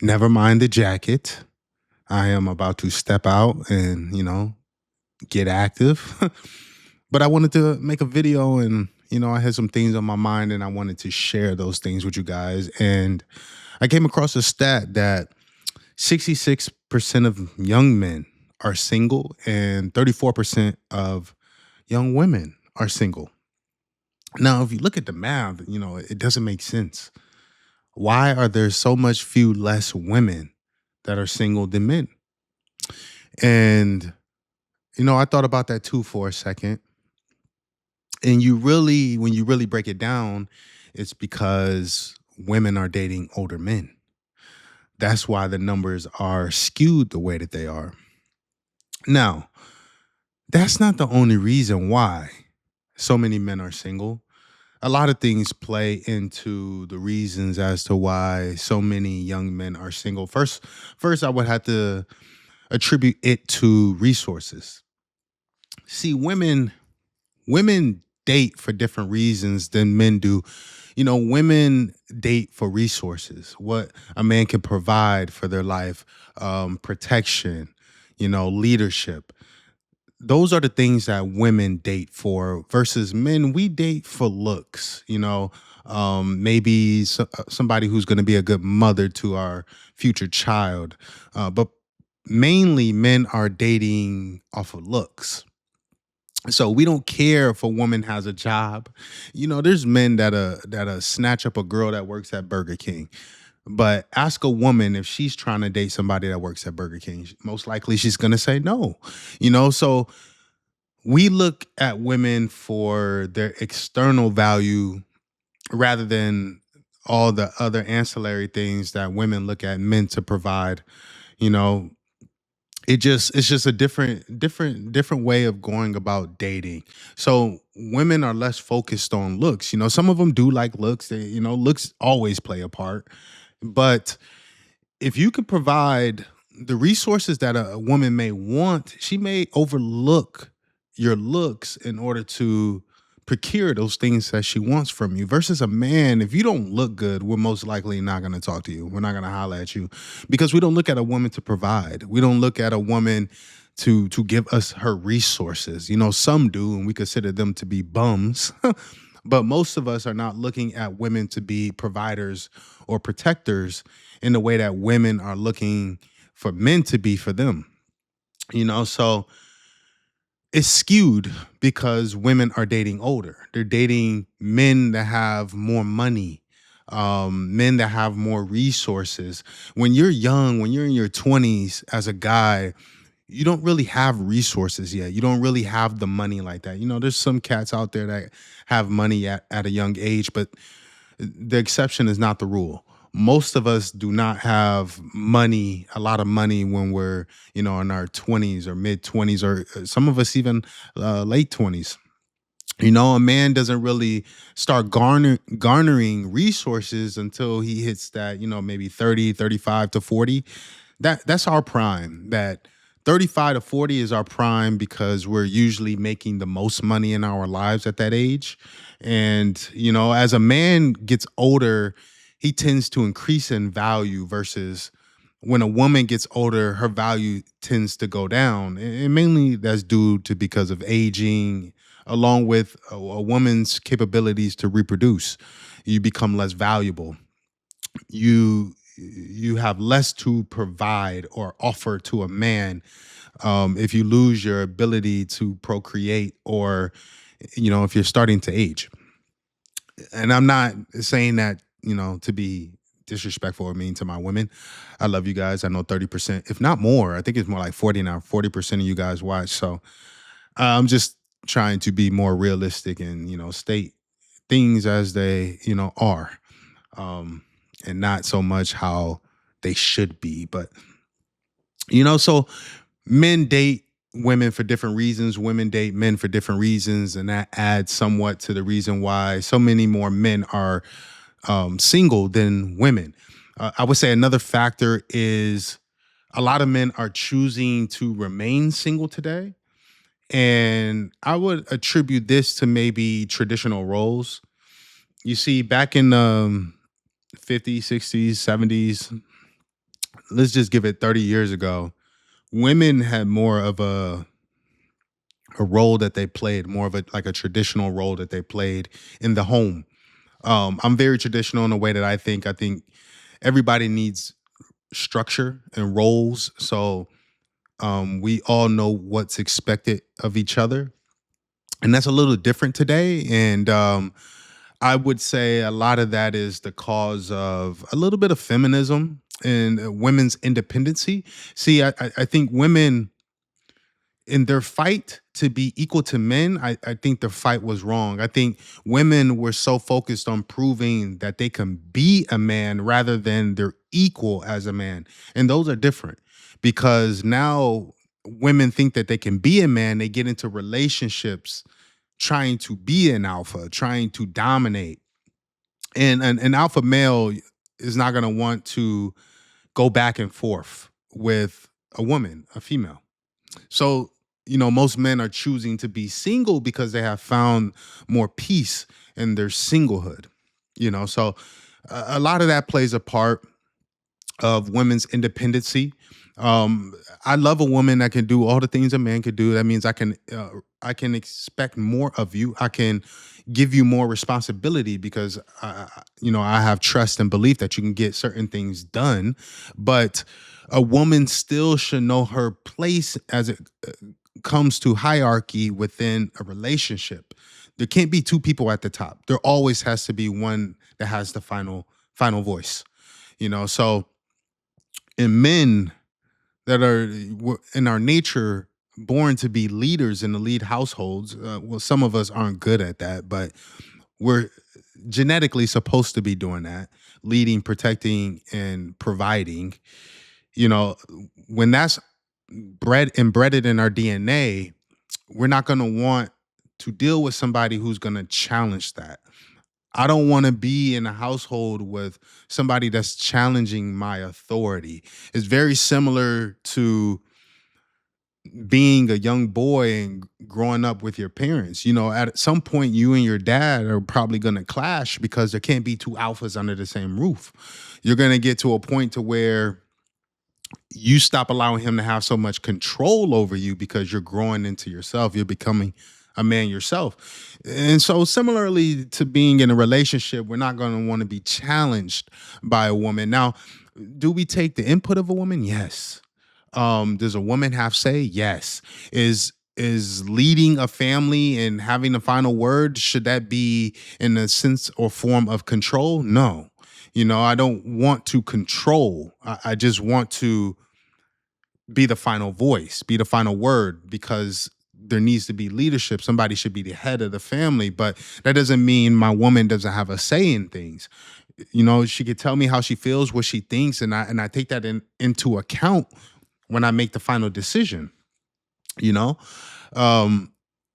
Never mind the jacket. I am about to step out and, get active. But I wanted to make a video and, I had some things on my mind and I wanted to share those things with you guys. And I came across a stat that 66% of young men are single and 34% of young women are single. Now, if you look at the math, it doesn't make sense. Why are there so much few less women that are single than men? And, I thought about that too for a second. And when you really break it down, it's because women are dating older men. That's why the numbers are skewed the way that they are. Now, that's not the only reason why so many men are single. A lot of things play into the reasons as to why so many young men are single. First I would have to attribute it to resources. See, women date for different reasons than men do. Women date for resources, what a man can provide for their life, protection, leadership. Those are the things that women date for versus men. We date for looks, maybe somebody who's going to be a good mother to our future child. But mainly men are dating off of looks. So we don't care if a woman has a job. There's men that snatch up a girl that works at Burger King. But ask a woman if she's trying to date somebody that works at Burger King. Most likely she's gonna say no. So we look at women for their external value rather than all the other ancillary things that women look at men to provide. You know, it's just a different way of going about dating. So women are less focused on looks. Some of them do like looks. Looks always play a part. But if you can provide the resources that a woman may want, she may overlook your looks in order to procure those things that she wants from you. Versus a man, if you don't look good, we're most likely not going to talk to you. We're not going to holler at you because we don't look at a woman to provide. We don't look at a woman to give us her resources. Some do, and we consider them to be bums. But most of us are not looking at women to be providers or protectors in the way that women are looking for men to be for them. So it's skewed because women are dating older. They're dating men that have more money, men that have more resources. When you're young, when you're in your 20s as a guy, you don't really have resources yet. You don't really have the money like that. There's some cats out there that have money at a young age, but the exception is not the rule. Most of us do not have money, a lot of money when we're, in our 20s or mid 20s, or some of us even late 20s. A man doesn't really start garnering resources until he hits that, maybe 30, 35 to 40. That's our prime. That 35 to 40 is our prime because we're usually making the most money in our lives at that age. And, as a man gets older, he tends to increase in value versus when a woman gets older, her value tends to go down. And mainly that's due to because of aging, along with a woman's capabilities to reproduce. You become less valuable. You have less to provide or offer to a man if you lose your ability to procreate, or if you're starting to age. And I'm not saying that to be disrespectful or mean to my women. I love you guys. I know 30%, if not more. I think it's more like 40 now. 40% of you guys watch. So I'm just trying to be more realistic and state things as they are, um, and not so much how they should be. But so men date women for different reasons. Women date men for different reasons, and that adds somewhat to the reason why so many more men are single than women. I would say another factor is a lot of men are choosing to remain single today. And I would attribute this to maybe traditional roles. You see, back in 50s, 60s, 70s, let's just give it 30 years ago, women had more of a role that they played, more of a like a traditional role that they played in the home. I'm very traditional in the way that I think. I think everybody needs structure and roles. So we all know what's expected of each other. And that's a little different today. And I would say a lot of that is the cause of a little bit of feminism and women's independency. See, I think women in their fight to be equal to men, I think the fight was wrong. I think women were so focused on proving that they can be a man rather than they're equal as a man. And those are different because now women think that they can be a man. They get into relationships trying to be an alpha, trying to dominate. And an alpha male is not going to want to go back and forth with a woman, a female. So, most men are choosing to be single because they have found more peace in their singlehood. So a lot of that plays a part of women's independency. Um, I love a woman that can do all the things a man could do. That means I can expect more of you. I can give you more responsibility because I have trust and belief that you can get certain things done. But a woman still should know her place as it comes to hierarchy within a relationship. There can't be two people at the top. There always has to be one that has the final voice. So in men that are in our nature born to be leaders in the lead households. Well, some of us aren't good at that, but we're genetically supposed to be doing that, leading, protecting, and providing. You know, when that's embedded in our DNA, we're not going to want to deal with somebody who's going to challenge that. I don't want to be in a household with somebody that's challenging my authority. It's very similar to being a young boy and growing up with your parents. At some point, you and your dad are probably going to clash because there can't be two alphas under the same roof. You're going to get to a point to where you stop allowing him to have so much control over you because you're growing into yourself. You're becoming a man yourself. And so similarly to being in a relationship, we're not going to want to be challenged by a woman. Now, do we take the input of a woman? Yes. Does a woman have say? Yes. Is leading a family and having the final word, should that be in a sense or form of control? No. I don't want to control. I just want to be the final voice, be the final word, because there needs to be leadership. Somebody should be the head of the family, but that doesn't mean my woman doesn't have a say in things. She could tell me how she feels, what she thinks, and I take that into account when I make the final decision. You know, um,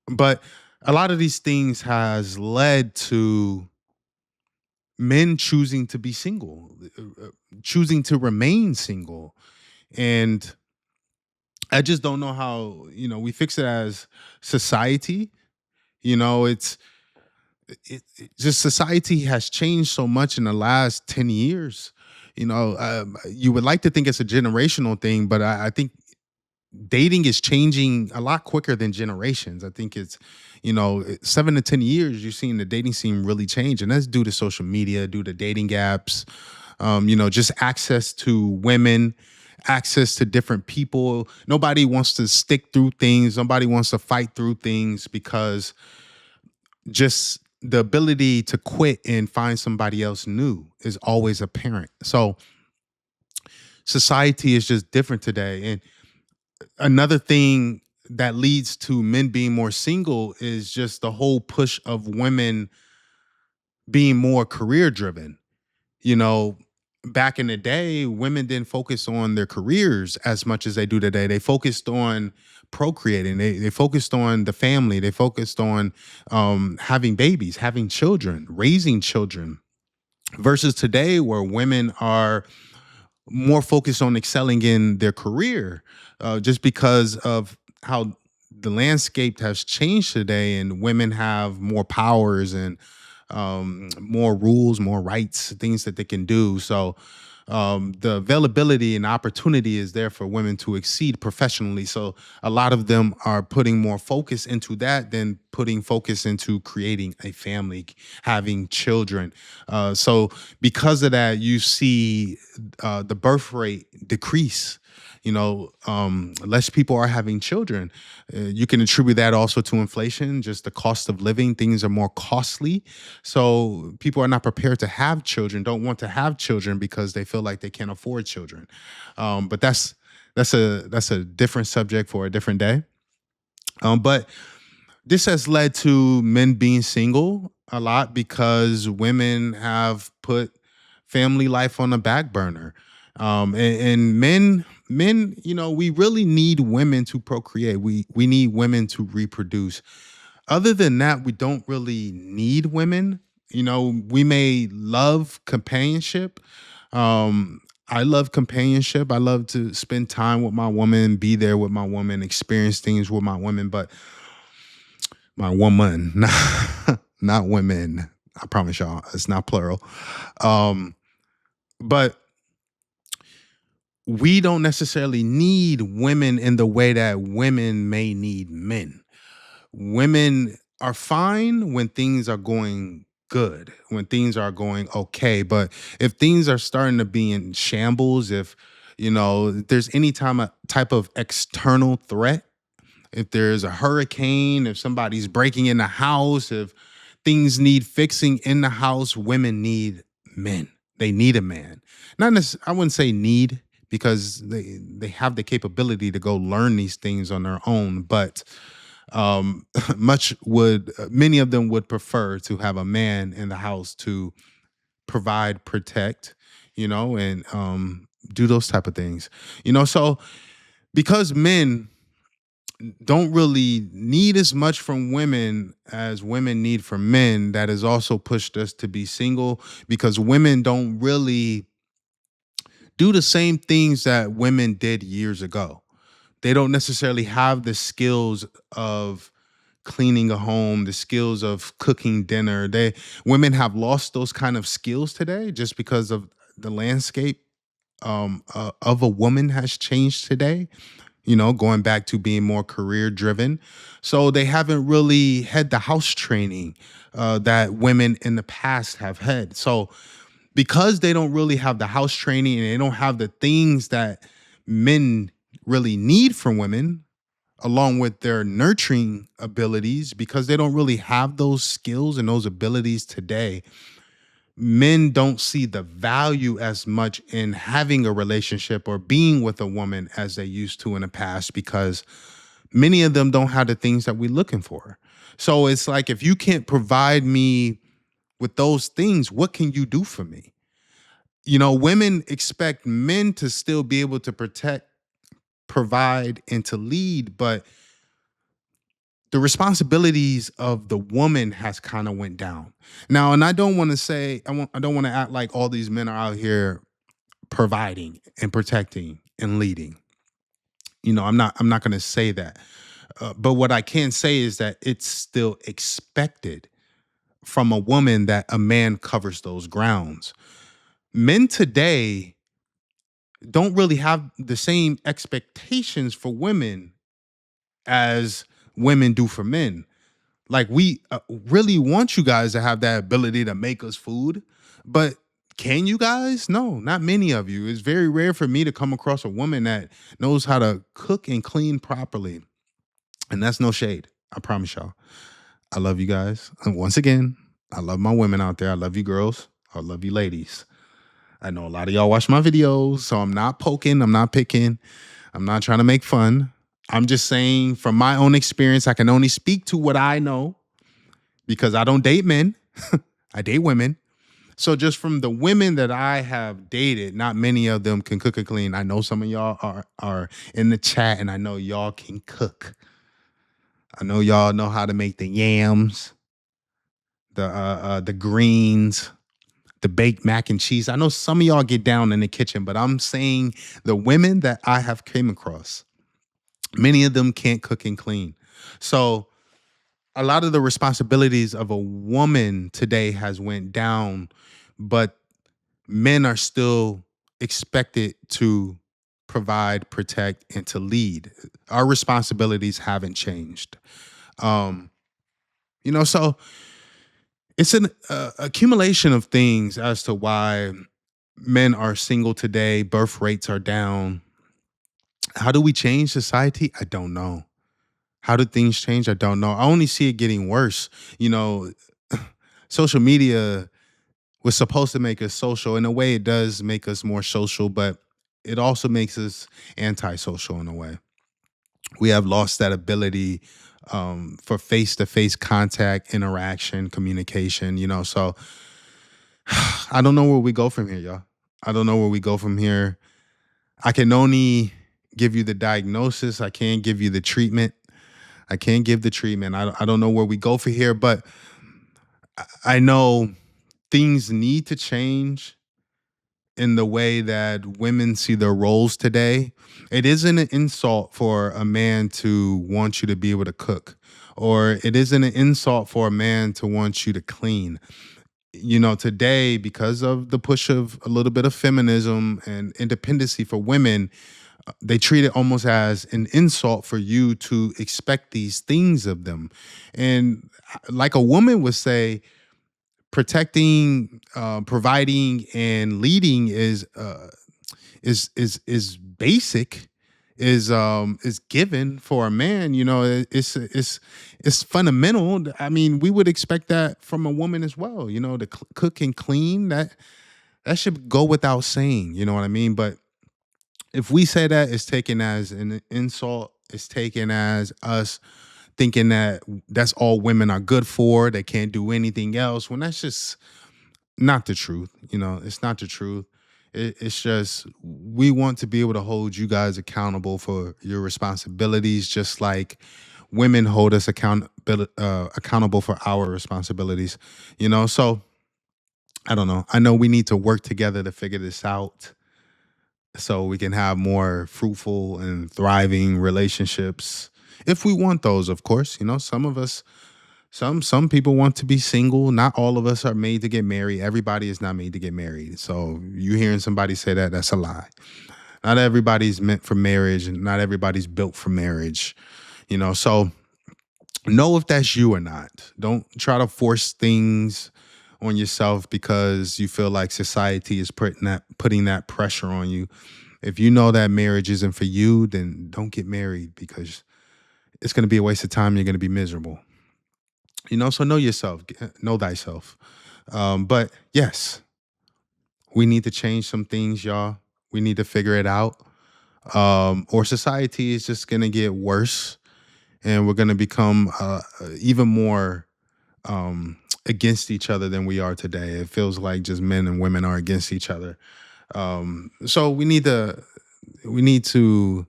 but a lot of these things has led to men choosing to be single, choosing to remain single, and I just don't know how we fix it as society. It's just society has changed so much in the last 10 years. You would like to think it's a generational thing, but I think dating is changing a lot quicker than generations. I think it's 7 to 10 years you're seeing the dating scene really change, and that's due to social media, due to dating apps, just access to women, access to different people. Nobody wants to stick through things. Nobody wants to fight through things because just the ability to quit and find somebody else new is always apparent. So society is just different today. And another thing that leads to men being more single is just the whole push of women being more career driven. You know, Back in the day, women didn't focus on their careers as much as they do today. They focused on procreating. They focused on the family. They focused on having babies, having children, raising children. Versus today, where women are more focused on excelling in their career, just because of how the landscape has changed today, and women have more powers and more rules, more rights, things that they can do. So The availability and opportunity is there for women to exceed professionally. So a lot of them are putting more focus into that than putting focus into creating a family, having children. So because of that, you see the birth rate decrease. Less people are having children. You can attribute that also to inflation, just the cost of living. Things are more costly. So people are not prepared to have children, don't want to have children because they feel like they can't afford children. But that's a different subject for a different day. But this has led to men being single a lot because women have put family life on the back burner. And men, we really need women to procreate. We need women to reproduce. Other than that, we don't really need women. We may love companionship. I love companionship. I love to spend time with my woman, be there with my woman, experience things with my woman, but my woman, not women. I promise y'all, it's not plural. Um, but we don't necessarily need women in the way that women may need men. Women are fine when things are going good, when things are going okay. But if things are starting to be in shambles, if there's any type of external threat, if there's a hurricane, if somebody's breaking in the house, if things need fixing in the house, women need men. They need a man. Not necessarily, I wouldn't say need because they have the capability to go learn these things on their own, but um many of them would prefer to have a man in the house to provide, protect, and do those type of things. So because men don't really need as much from women as women need from men, that has also pushed us to be single because women don't really do the same things that women did years ago. They don't necessarily have the skills of cleaning a home, the skills of cooking dinner. Women have lost those kind of skills today just because of the landscape of a woman has changed today, going back to being more career driven. So they haven't really had the house training that women in the past have had. So because they don't really have the house training and they don't have the things that men really need from women, along with their nurturing abilities, because they don't really have those skills and those abilities today, men don't see the value as much in having a relationship or being with a woman as they used to in the past because many of them don't have the things that we're looking for. So it's like, if you can't provide me with those things, what can you do for me? Women expect men to still be able to protect, provide, and to lead, but the responsibilities of the woman has kind of went down now. And I don't want to say, I don't want to act like all these men are out here providing and protecting and leading. I'm not going to say that. But what I can say is that it's still expected from a woman that a man covers those grounds. Men today don't really have the same expectations for women as women do for men. Like, we really want you guys to have that ability to make us food, but can you guys? No, not many of you. It's very rare for me to come across a woman that knows how to cook and clean properly. And that's no shade. I promise y'all. I love you guys. And once again, I love my women out there. I love you girls. I love you ladies. I know a lot of y'all watch my videos, so I'm not poking, I'm not picking, I'm not trying to make fun. I'm just saying from my own experience, I can only speak to what I know because I don't date men. I date women. So just from the women that I have dated, not many of them can cook and clean. I know some of y'all are in the chat and I know y'all can cook. I know y'all know how to make the yams, the greens, the baked mac and cheese. I know some of y'all get down in the kitchen, but I'm saying the women that I have came across, many of them can't cook and clean. So a lot of the responsibilities of a woman today has went down, but men are still expected to provide, protect, and to lead. Our responsibilities haven't changed. Um, so it's an accumulation of things as to why men are single today, birth rates are down. How do we change society? I don't know. How did things change? I don't know. I only see it getting worse. You know, social media was supposed to make us social. In a way, it does make us more social, but it also makes us antisocial in a way. We have lost that ability for face to face contact, interaction, communication, So I don't know where we go from here, y'all. I don't know where we go from here. I can only give you the diagnosis. I can't give you the treatment. I can't give the treatment. I don't know where we go from here, but I know things need to change in the way that women see their roles today. It isn't an insult for a man to want you to be able to cook, or it isn't an insult for a man to want you to clean. Today, because of the push of a little bit of feminism and independency for women, they treat it almost as an insult for you to expect these things of them. And like a woman would say, protecting, providing, and leading is basic, is given for a man. It's fundamental. I mean, we would expect that from a woman as well. To cook and clean, that should go without saying. You know what I mean? But if we say that, it's taken as an insult. It's taken as us thinking that that's all women are good for. They can't do anything else. When that's just not the truth. It's not the truth. It's just we want to be able to hold you guys accountable for your responsibilities, just like women hold us accountable for our responsibilities. So I don't know. I know we need to work together to figure this out so we can have more fruitful and thriving relationships if we want those, of course. Some of us, some people want to be single. Not all of us are made to get married. Everybody is not made to get married. So you hearing somebody say that, that's a lie. Not everybody's meant for marriage, and not everybody's built for marriage. So know if that's you or not. Don't try to force things on yourself because you feel like society is putting that pressure on you. If you know that marriage isn't for you, then don't get married, because it's going to be a waste of time. You're going to be miserable. So know yourself, know thyself. But yes, we need to change some things, y'all. We need to figure it out. Or society is just going to get worse, and we're going to become even more against each other than we are today. It feels like just men and women are against each other. So we need to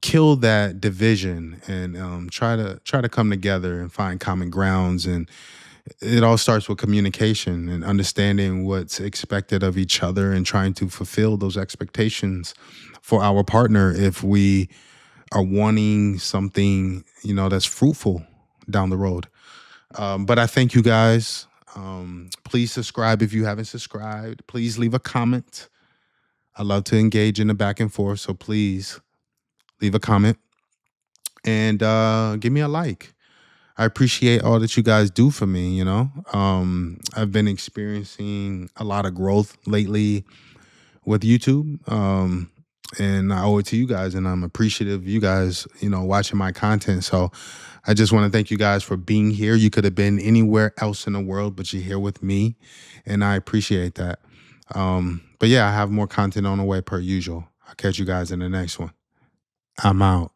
kill that division and try to come together and find common grounds. And it all starts with communication and understanding what's expected of each other and trying to fulfill those expectations for our partner if we are wanting something that's fruitful down the road. But I thank you guys. Please subscribe if you haven't subscribed. Please leave a comment. I love to engage in the back and forth, so please leave a comment and give me a like. I appreciate all that you guys do for me. I've been experiencing a lot of growth lately with YouTube. And I owe it to you guys, and I'm appreciative of you guys, watching my content. So I just want to thank you guys for being here. You could have been anywhere else in the world, but you're here with me, and I appreciate that. But yeah, I have more content on the way per usual. I'll catch you guys in the next one. I'm out.